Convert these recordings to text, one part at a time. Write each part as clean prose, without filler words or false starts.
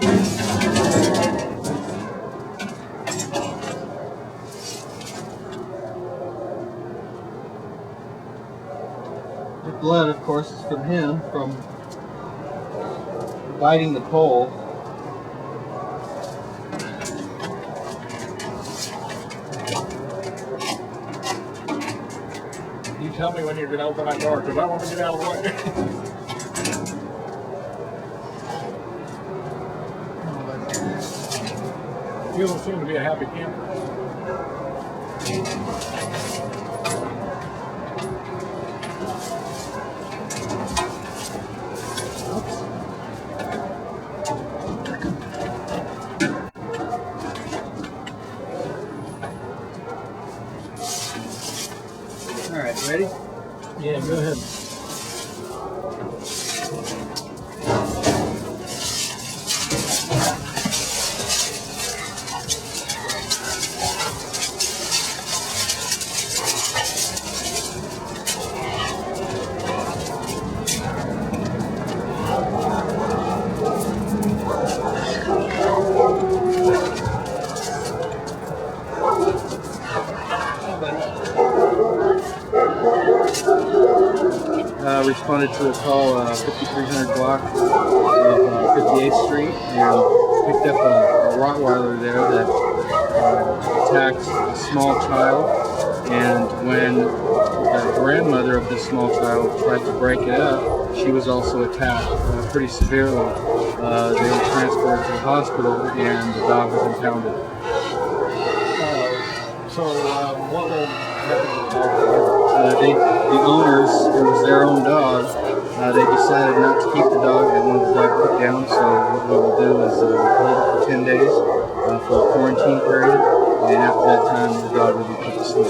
The blood, of course, is from him, from biting the pole. You tell me when you're going to open that door, because I want to get out of the way. You don't seem to be a happy camper. All right, ready? Yeah, go ahead. Responded to a call 5300 block of 58th Street and picked up a Rottweiler there that attacked a small child, and when the grandmother of this small child tried to break it up, she was also attacked pretty severely. They were transferred to the hospital and the dog was impounded. What will happen to the dog? The owners, it was their own dog, they decided not to keep the dog. They wanted the dog put down, so what we will do is hold it for 10 days for a quarantine period, and after that time the dog will be put to sleep.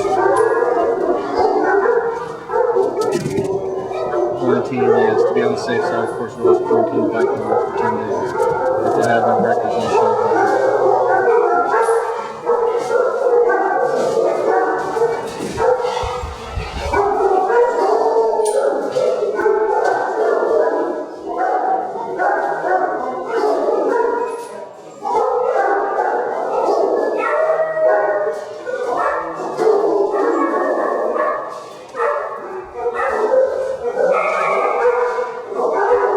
Quarantine, yes, to be on the safe side, of course, we'll quarantine the bike dog for 10 days. If they have no records on the show.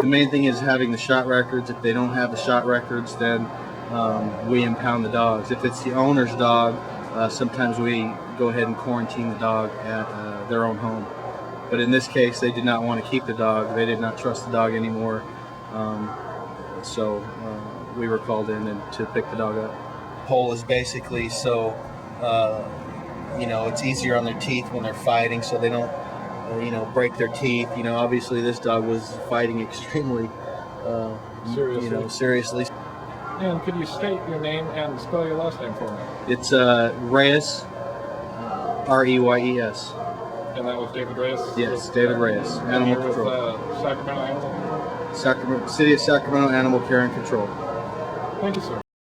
The main thing is having the shot records. If they don't have the shot records, then we impound the dogs. If it's the owner's dog, sometimes we go ahead and quarantine the dog at their own home. But in this case, they did not want to keep the dog. They did not trust the dog anymore. So we were called in to pick the dog up. Pole is basically so, it's easier on their teeth when they're fighting, so they don't break their teeth. Obviously this dog was fighting extremely seriously. And could you state your name and spell your last name for me? It's Reyes, Reyes. And that was David Reyes? Yes, David Reyes, Animal Control. Sacramento Animal? City of Sacramento Animal Care and Control. Thank you, sir.